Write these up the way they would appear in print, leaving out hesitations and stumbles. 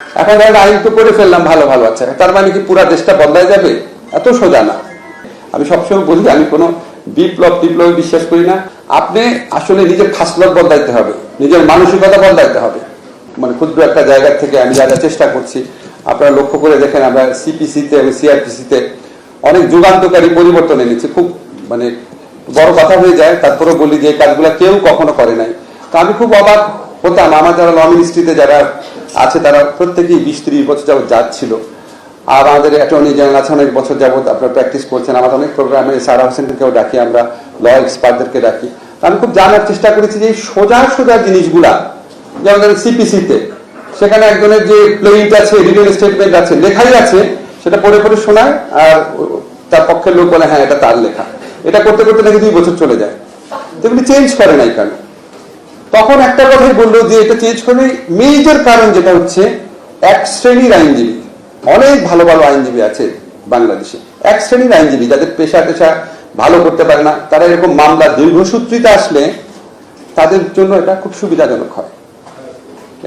এখন ধরেন আইন তো করে ফেললাম, ভালো ভালো আছে, তার মানে কি পুরো দেশটা বদলায় যাবে? এত সোজা না। আমি সবসময় বলি আমি কোনো বিপ্লবে বিশ্বাস করি না। আপনি আসলে নিজের খাসলত বদলাইতে হবে, নিজের মানসিকতা বদলাইতে হবে। মানে ক্ষুদ্র একটা জায়গা থেকে আমি যা চেষ্টা করছি, আপনারা লক্ষ্য করে দেখেন আমরা সিপিসিতে এবং সিআরপিসিতে অনেক যুগান্তকারী পরিবর্তন এনেছি। খুব মানে বড় কথা হয়ে যায়, তারপরে বলি যে কাজগুলো কেউ কখনো করে নাই। তো আমি খুব অবাক হতাম, আমার যারা ল মিনিস্ট্রিতে যারা আছে তারা প্রত্যেকেই 20-30 বছর যাবত যাচ্ছিল। আর আমাদের অ্যাটর্নি জেনারেল আছে অনেক বছর যাবত আপনারা প্র্যাকটিস করছেন। আমাদের অনেক প্রোগ্রামে সারা হোসেনকেও ডাকি, আমরা ল এক্সপার্টদেরকে ডাকি। আমি খুব জানার চেষ্টা করেছি যে এই সোজা সোজা জিনিসগুলা, যেমন ধরেন সিপিসিতে সেখানে একজনের যে প্লেইট আছে, রিটেন স্টেটমেন্ট আছে, লেখাই আছে, সেটা পড়ে পড়ে শোনায় আর তার পক্ষের লোক বলে হ্যাঁ এটা তার লেখা। এটা করতে করতে নাকি 2 বছর চলে যায়, যেগুলি চেঞ্জ করে নাই কেন? তখন একটা কথাই বললো যে এটা চেঞ্জ করে মেজর কারণ যেটা হচ্ছে এক শ্রেণীর আইনজীবী, অনেক ভালো ভালো আইনজীবী আছে বাংলাদেশে, এক শ্রেণীর আইনজীবী যাদের পেশা ভালো করতে পারে না, তারা এরকম মামলা দীর্ঘসূত্রিতা আসলে তাদের জন্য এটা খুব সুবিধাজনক হয়।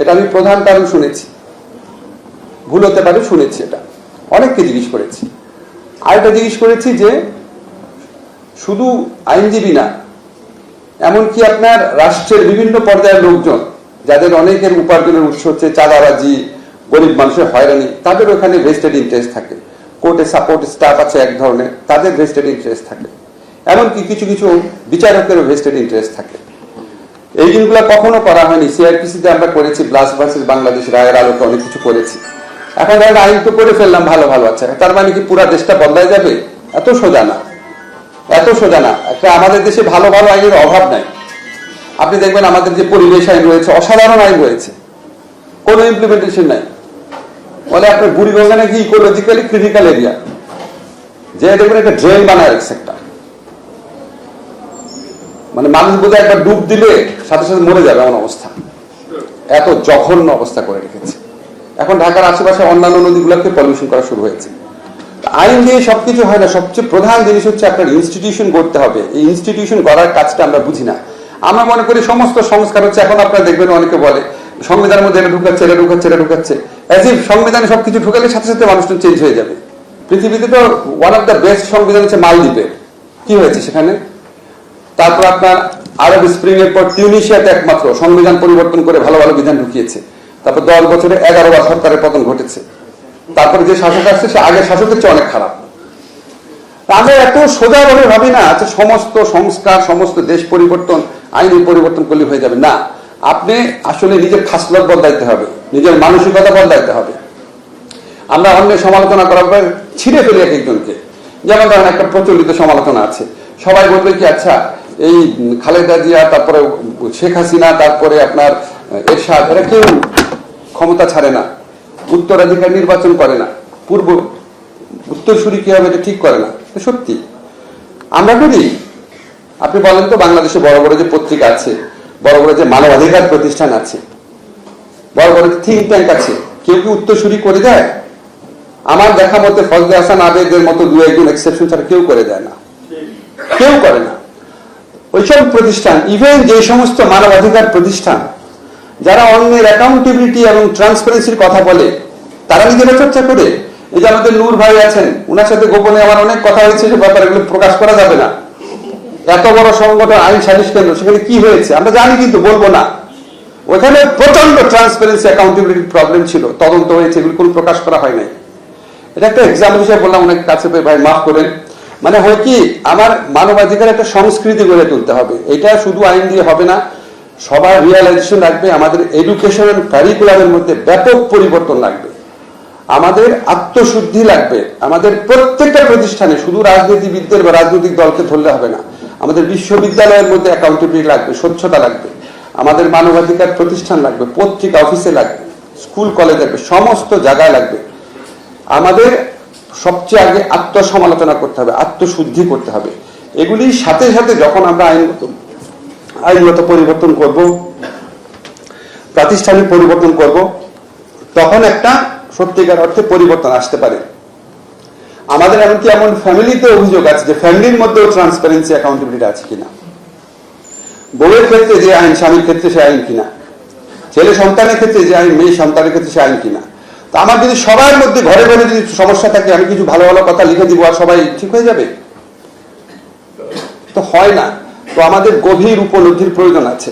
এটা আমি প্রধান কারণ শুনেছি, ভুল হতে পারে, শুনেছি, এটা অনেককে জিজ্ঞেস করেছি। আর এটা জিজ্ঞেস করেছি যে শুধু আইনজীবী না, এমনকি আপনার রাষ্ট্রের বিভিন্ন পর্যায়ের লোকজন যাদের অনেকের উপার্জনের উৎস হচ্ছে চাঁদাবাজি, গরিব মানুষের হয়রানি, তাদের ওখানে ভেস্টেড ইন্টারেস্ট থাকে। কোর্টে সাপোর্ট স্টাফ আছে এক ধরনের, তাদের ভেস্টেড ইন্টারেস্ট থাকে। এমনকি কিছু কিছু বিচারকেরও ভেস্টেড ইন্টারেস্ট থাকে। এই জিনিসগুলো কখনো করা হয়নি। সিআরপিসিতে আমরা করেছি, ব্লাস্ট ভার্সেস বাংলাদেশ রায়ের আলোকে অনেক কিছু করেছি। এখন ধরেন আইন তো করে ফেললাম, ভালো ভালো আছে, তার মানে কি পুরো দেশটা বদলায় যাবে? এত সোজা না, এত সোজা না। একটা আমাদের দেশে ভালো ভালো আইনের অভাব নাই। আপনি দেখবেন আমাদের যে পরিবেশ আইন রয়েছে, অসাধারণ আইন রয়েছে, কোনো ইমপ্লিমেন্টেশন নাই। বলে আপনার বুড়িগঙ্গা নাকি ইকোলজিক্যালি ক্রিটিক্যাল এরিয়া, যে দেখবেন একটা ড্রেন বানায় রাখছে একটা, মানে মানুষ বোধহয় একবার ডুব দিলে সাথে সাথে মরে যাবে এমন অবস্থা, এত জঘন্য অবস্থা করে রেখেছে। এখন ঢাকার আশেপাশে অন্যান্য নদীগুলোকে পলিউশন করা শুরু হয়েছে। আইন দিয়ে সবকিছু হয় না। সবচেয়ে প্রধান জিনিস হচ্ছে আপনার ইনস্টিটিউশন গড়তে হবে। এই ইনস্টিটিউশন গড়ার কাজটা আমরা বুঝি না। আমরা মনে করি সমস্ত সংস্কার হচ্ছে, এখন আপনারা দেখবেন অনেকে বলে সংবিধানের মধ্যে এটা ঢুকাচ্ছে, এটা ঢুকাচ্ছে, এটা ঢুকাচ্ছে, অ্যাজ ইফ সংবিধানে সবকিছু ঢুকালে সাথে সাথে মানুষজন চেঞ্জ হয়ে যাবে। পৃথিবীতে তো ওয়ান অফ দ্য বেস্ট সংবিধান হচ্ছে মালদ্বীপের, কি হয়েছে সেখানে? তারপর আপনার আরব স্প্রিং এর পর টিউনিশিয়াতে একমাত্র সংবিধান পরিবর্তন করে ভালো ভালো বিধান ঢুকিয়েছে। তারপর 10 বছরে 11 বার সরকারের পতন ঘটেছে। তারপরে যে শাসক আসছে সে আগের শাসকের চেয়ে অনেক খারাপ। আমরা এত সোজাভাবে ভাবি না যে সমস্ত সংস্কার, সমস্ত দেশ পরিবর্তন আইনের পরিবর্তন করলে হয়ে যাবে না। আপনি আসলে নিজের খাসলত বদলাইতে হবে, নিজের মানসিকতা বদলাইতে হবে। আমরা অন্যের সমালোচনা করার পর ছিঁড়ে ফেলি এক একজনকে। যেমন ধরেন একটা প্রচলিত সমালোচনা আছে, সবাই বলবে কি আচ্ছা এই খালেদা জিয়া, তারপরে শেখ হাসিনা, তারপরে আপনার এরশাদ, এরা কেউ ক্ষমতা ছাড়ে না, উত্তরাধিকার নির্বাচন করে না, পূর্ব উত্তরসূরি কি হবে এটা ঠিক করে না। সত্যি আমরা করি। আপনি বলেন তো বাংলাদেশে বড় বড় যে পত্রিকা আছে, বড় বড় যে মানবাধিকার প্রতিষ্ঠান আছে, বড় বড় থিঙ্ক ট্যাঙ্ক আছে, কেউ কি উত্তরসূরি করে দেয়? আমার দেখা মতে ফজলে হাসান আবেদের মতো 2-1 এক্সেপশন ছাড়া কেউ করে দেয় না, কেউ করে না। ওইসব প্রতিষ্ঠান, ইভেন যে সমস্ত মানবাধিকার প্রতিষ্ঠান যারা অন্যের অ্যাকাউন্টেবিলিটি এবং ট্রান্সপারেন্সির কথা বলে, তারা নিজেরা চর্চা করে। এই যে আমাদের নূর ভাই আছেন, ওনার সাথে গোপনে আমার অনেক কথা হয়েছে, সে ব্যাপারে এগুলো প্রকাশ করা যাবে না। এত বড় সংগঠন আইন সালিশ কেন্দ্র, সেখানে কি হয়েছে আমরা জানি কিন্তু বলবো না। ওখানে প্রচন্ড ট্রান্সপারেন্সি অ্যাকাউন্টেবিলিটির প্রবলেম ছিল, তদন্ত হয়েছে, এগুলো কোনো প্রকাশ করা হয় নাই। এটা একটা এক্সাম্পল হিসেবে বললাম, অনেক কাছে ভাই মাফ করেন। মানে হয় কি, আমার মানবাধিকার একটা সংস্কৃতি গড়ে তুলতে হবে। এটা শুধু আইন দিয়ে হবে না, সবার রিয়ালাইজেশন লাগবে। আমাদের এডুকেশন এন্ড কারিকুলামের মধ্যে ব্যাপক পরিবর্তন লাগবে, আমাদের আত্মশুদ্ধি লাগবে। আমাদের প্রত্যেকটা প্রতিষ্ঠানে শুধু রাজনীতিবিদদের বা রাজনৈতিক দলকে ধরলে হবে না। আমাদের বিশ্ববিদ্যালয়ের মধ্যে অ্যাকাউন্টেবিলিটি লাগবে, স্বচ্ছতা লাগবে, আমাদের মানবাধিকার প্রতিষ্ঠান লাগবে, পত্রিকা অফিসে লাগবে, স্কুল কলেজ লাগবে, সমস্ত জায়গায় লাগবে। আমাদের সবচেয়ে আগে আত্মসমালোচনা করতে হবে, আত্মশুদ্ধি করতে হবে। এগুলির সাথে সাথে যখন আমরা আইনগত পরিবর্তন করব, প্রাতিষ্ঠানিক পরিবর্তন করব, তখন একটা সত্যিকার অর্থে পরিবর্তন আসতে পারে। আমাদের এমনকি এমন ফ্যামিলিতে অভিযোগ আছে যে ফ্যামিলির মধ্যেও ট্রান্সপারেন্সি অ্যাকাউন্টেবিলিটি আছে কিনা, বউয়ের ক্ষেত্রে যে আইন স্বামীর ক্ষেত্রে সে আইন কিনা, ছেলে সন্তানের ক্ষেত্রে যে আইন মেয়ে সন্তানের ক্ষেত্রে সে আইন কিনা। তা আমার যদি সবার মধ্যে ঘরে ঘরে যদি সমস্যা থাকে, আমি কিছু ভালো ভালো কথা লিখে দিব আর সবাই ঠিক হয়ে যাবে, তো হয় না। তো আমাদের গভীর উপলব্ধির প্রয়োজন আছে,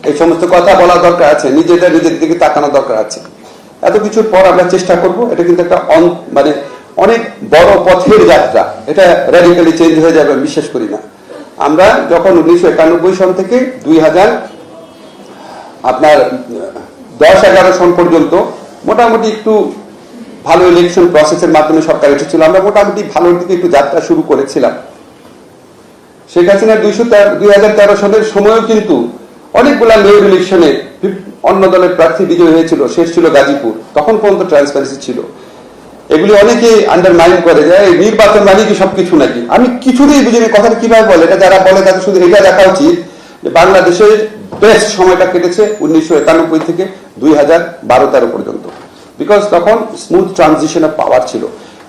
এই সমস্ত কথা বলা দরকার আছে, নিজেদের দিকে তাকানো দরকার আছে। এত কিছুর পর আমরা চেষ্টা করব, এটা কিন্তু একটা মানে অনেক বড় পথের যাত্রা, এটা র্যাডিক্যালি চেঞ্জ হয়ে যাবে বিশ্বাস করি না। আমরা যখন 1991 সন থেকে 2010-11 সন পর্যন্ত মোটামুটি একটু ভালো ইলেকশন প্রসেসের মাধ্যমে সরকার এসেছিল, আমরা মোটামুটি ভালোর দিকে একটু যাত্রা শুরু করেছিলাম। শেখ হাসিনা 2013 সনের সময়ও কিন্তু অনেকগুলা মেয়র ইলেকশনে অন্য দলের প্রার্থী বিজয়ী হয়েছিল, শেষ ছিল গাজীপুর, তখন পর্যন্ত ট্রান্সপারেন্সি ছিল। এগুলি অনেকে আন্ডারমাইন করে যে নির্বাচন মানে কি সবকিছু নাকি। আমি কিছুতেই বুঝিনি কথাটা কিভাবে বলে, এটা যারা বলে তাদের শুধু এটা দেখা উচিত যে বাংলাদেশের বেস্ট সময়টা কেটেছে 1991 থেকে 2012-13 পর্যন্ত, বিকজ তখন স্মুথ ট্রানজিশন অফ পাওয়ার ছিল।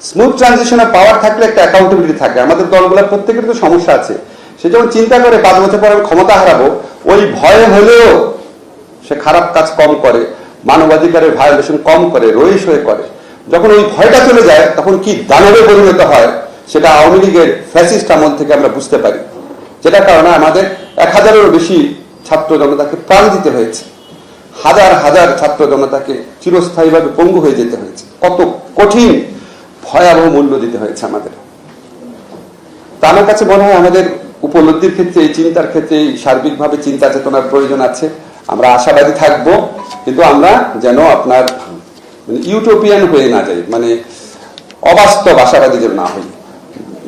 স্মুথ ট্রানজিশন অফ পাওয়ার থাকলে একটা অ্যাকাউন্টেবিলিটি থাকে। আমাদের দলগুলোর প্রত্যেকের তো সমস্যা আছে, সে যখন চিন্তা করে 5 বছর পর আমি ক্ষমতা হারাবো, ওই ভয়ে হলেও সে খারাপ কাজ কম করে, মানবাধিকারের ভায়োলেশন কম করে, রইস হয়ে করে। যখন ওই ভয়টা চলে যায় তখন কি দানবে পরিণত হয় সেটা আওয়ামী লীগের ফ্যাসিস্ট আমল থেকে আমরা বুঝতে পারি, যেটার কারণে আমাদের 1000-এরও বেশি ছাত্র জনতাকে প্রাণ দিতে হয়েছে, হাজার হাজার ছাত্র জনতাকে চিরস্থায়ীভাবে পঙ্গু হয়ে যেতে হয়েছে, কত কঠিন ভয়াবহ মূল্য দিতে হয়েছে আমাদের। তা আমার কাছে মনে হয় আমাদের উপলব্ধির ক্ষেত্রে, এই চিন্তার ক্ষেত্রে, এই সার্বিকভাবে চিন্তা চেতনার প্রয়োজন আছে। আমরা আশাবাদী থাকব, কিন্তু আমরা যেন আপনার ইউটোপিয়ান হয়ে না যাই, মানে অবাস্তব আশাবাদী যেন না হই,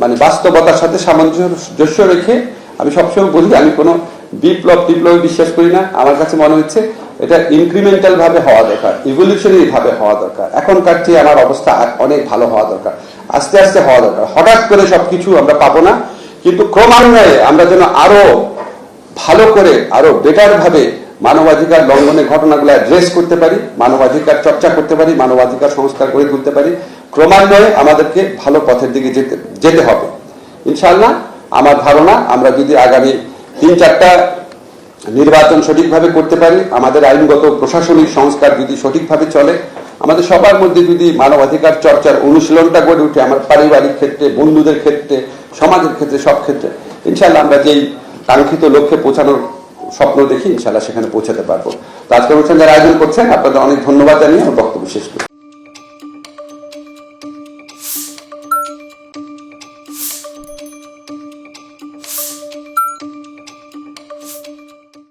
মানে বাস্তবতার সাথে সামঞ্জস্য রেখে। আমি সবসময় বলি আমি কোনো বিপ্লবে বিশ্বাস করি না। আমার কাছে মনে হচ্ছে এটা ইনক্রিমেন্টাল ভাবে হওয়া দরকার, ইভলিউশনারি ভাবে হওয়া দরকার। এখনকার চেয়ে আমার অবস্থা অনেক ভালো হওয়া দরকার, আস্তে আস্তে হওয়া দরকার। হঠাৎ করে সবকিছু আমরা পাবো না, কিন্তু ক্রমান্বয়ে আমরা যেন আরো ভালো করে, আরো বেটার ভাবে মানবাধিকার লঙ্ঘনের ঘটনাগুলো অ্যাড্রেস করতে পারি, মানবাধিকার চর্চা করতে পারি, মানবাধিকার সংস্কার গড়ে তুলতে পারি। ক্রমান্বয়ে আমাদেরকে ভালো পথের দিকে যেতে হবে ইনশাআল্লাহ। আমার ধারণা আমরা যদি আগামী 3-4টা নির্বাচন সঠিকভাবে করতে পারি, আমাদের আইনগত প্রশাসনিক সংস্কার যদি সঠিকভাবে চলে, আমাদের সবার মধ্যে যদি মানবাধিকার চর্চার অনুশীলনটা গড়ে উঠে, আমার পারিবারিক ক্ষেত্রে, বন্ধুদের ক্ষেত্রে, সমাজের ক্ষেত্রে, সব ক্ষেত্রে, ইনশাআল্লাহ আমরা যেই কাঙ্ক্ষিত লক্ষ্যে পৌঁছানোর স্বপ্ন দেখি, ইনশাআল্লাহ সেখানে পৌঁছাতে পারবো। তো আজকের অনুষ্ঠান যারা আয়োজন করছেন আপনাদের অনেক ধন্যবাদ জানিয়ে আমার বক্তব্য শেষ করি।